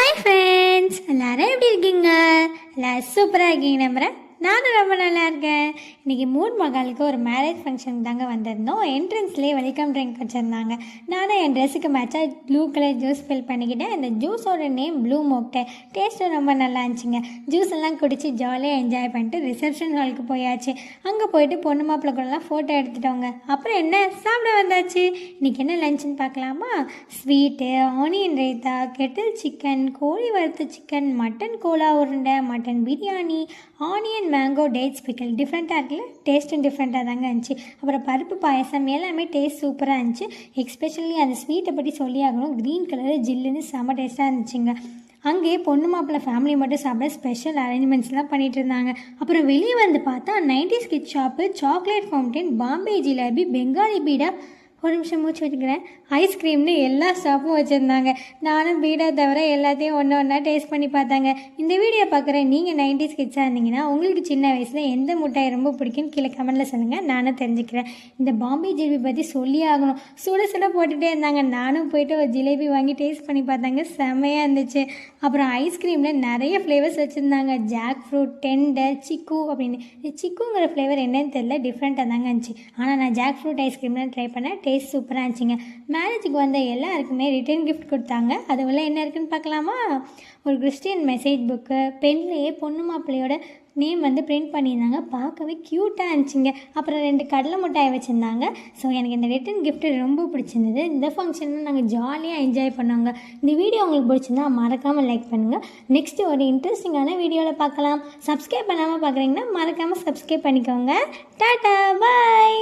Hi friends, எல்லாரும் எப்படி இருக்கீங்க? எல்லாரும் சூப்பராக இருக்கீங்க நம்புகிறேன். நானும் ரொம்ப நல்லா இருக்கேன். இன்றைக்கி மூணு மகளுக்கு ஒரு மேரேஜ் ஃபங்க்ஷனுக்கு தாங்க வந்திருந்தோம். என்ட்ரன்ஸ்லேயே வெல்கம் ட்ரிங்க் வச்சுருந்தாங்க. நானும் என் ட்ரெஸ்ஸுக்கு மேட்சாக ப்ளூ கலர் ஜூஸ் ஃபில் பண்ணிக்கிட்டேன். இந்த ஜூஸோட நேம் ப்ளூ மோக்டே. டேஸ்ட்டும் ரொம்ப நல்லா இருந்துச்சுங்க. ஜூஸ் எல்லாம் குடித்து ஜாலியாக என்ஜாய் பண்ணிட்டு ரிசப்ஷன் ஹாலுக்கு போயாச்சு. அங்கே போயிட்டு பொண்ணு மாப்பிள்ளை கூடலாம் ஃபோட்டோ எடுத்துட்டோங்க. அப்புறம் என்ன சாப்பிட வந்தாச்சு. இன்றைக்கி என்ன லஞ்சுன்னு பார்க்கலாமா? Sweet, onion raita, kettle chicken, கோழி வறுத்த சிக்கன், மட்டன் கோலா உருண்டை, mutton biryani, onion mango dates pickle. டிஃப்ரெண்ட்டாக இருக்குல்ல? டேஸ்ட்டும் டிஃப்ரெண்ட்டாக தாங்க இருந்துச்சு. அப்புறம் பருப்பு பாயசம் எல்லாமே டேஸ்ட் சூப்பராக இருந்துச்சு. எஸ்பெஷலி அந்த ஸ்வீட்டை பற்றி சொல்லி ஆகணும். க்ரீன் கலரு ஜில்லுன்னு செம்ம டேஸ்ட்டாக இருந்துச்சுங்க. அங்கேயே பொண்ணு மாப்பிள்ளை ஃபேமிலி மட்டும் சாப்பிட ஸ்பெஷல் அரேஞ்ச்மெண்ட்ஸ்லாம் பண்ணிகிட்டு இருந்தாங்க. அப்புறம் வெளியே வந்து பார்த்தா 90s kid shop, chocolate fountain, Bombay jalebi, Bengali beeda, ஒரு நிமிஷம் மூச்சு வச்சுக்கிறேன், ஐஸ்கிரீம்னு எல்லா ஷாப்பும் வச்சுருந்தாங்க. நானும் பீடா தவிர எல்லாத்தையும் ஒன்றா டேஸ்ட் பண்ணி பார்த்தாங்க. இந்த வீடியோ பார்க்குற நீங்கள் 90s கிட்ஸாக இருந்தீங்கன்னா உங்களுக்கு சின்ன வயசில் எந்த மிட்டாய் ரொம்ப பிடிக்குன்னு கீழே கமெண்ட்டில் சொல்லுங்கள், நானும் தெரிஞ்சுக்கிறேன். இந்த பாம்பே ஜிலேபி பற்றி சொல்லி ஆகணும். சுட சுட போட்டுகிட்டே இருந்தாங்க. நானும் போயிட்டு ஒரு ஜிலேபி வாங்கி டேஸ்ட் பண்ணி பார்த்தாங்க. செம்மையாக இருந்துச்சு. அப்புறம் ஐஸ்கிரீமில் நிறைய ஃப்ளேவர்ஸ் வச்சுருந்தாங்க. ஜாக் ஃப்ரூட், டெண்டர், சிக்கு அப்படின்னு. சிக்குங்கிற ஃப்ளேவர் என்னன்னு தெரியல, டிஃப்ரெண்ட்டாக தாங்க இருந்துச்சு. ஆனால் நான் ஜாக் ஃப்ரூட் ஐஸ்கிரீம்லாம் ட்ரை பண்ணேன். டேஸ்ட் சூப்பராக இருந்துச்சுங்க. மேரேஜுக்கு வந்த எல்லாருக்குமே ரிட்டர்ன் கிஃப்ட் கொடுத்தாங்க. அது உள்ள என்ன இருக்குன்னு பார்க்கலாமா? ஒரு கிறிஸ்டியன் மெசேஜ் புக்கு, பென்லேயே பொண்ணு மாப்பிள்ளையோட நேம் வந்து பிரிண்ட் பண்ணியிருந்தாங்க. பார்க்கவே க்யூட்டாக இருந்துச்சுங்க. அப்புறம் 2 கடலை மிட்டாய் வச்சுருந்தாங்க. ஸோ எனக்கு இந்த ரிட்டன் கிஃப்ட்டு ரொம்ப பிடிச்சிருந்தது. இந்த ஃபங்க்ஷனில் நாங்கள் ஜாலியாக என்ஜாய் பண்ணோங்க. இந்த வீடியோ உங்களுக்கு பிடிச்சிருந்தா மறக்காமல் லைக் பண்ணுங்கள். நெக்ஸ்ட்டு ஒரு இன்ட்ரெஸ்டிங்கான வீடியோவில் பார்க்கலாம். சப்ஸ்கிரைப் பண்ணாமல் பார்க்குறீங்கன்னா மறக்காமல் சப்ஸ்கிரைப் பண்ணிக்கோங்க. டாட்டா, பாய்.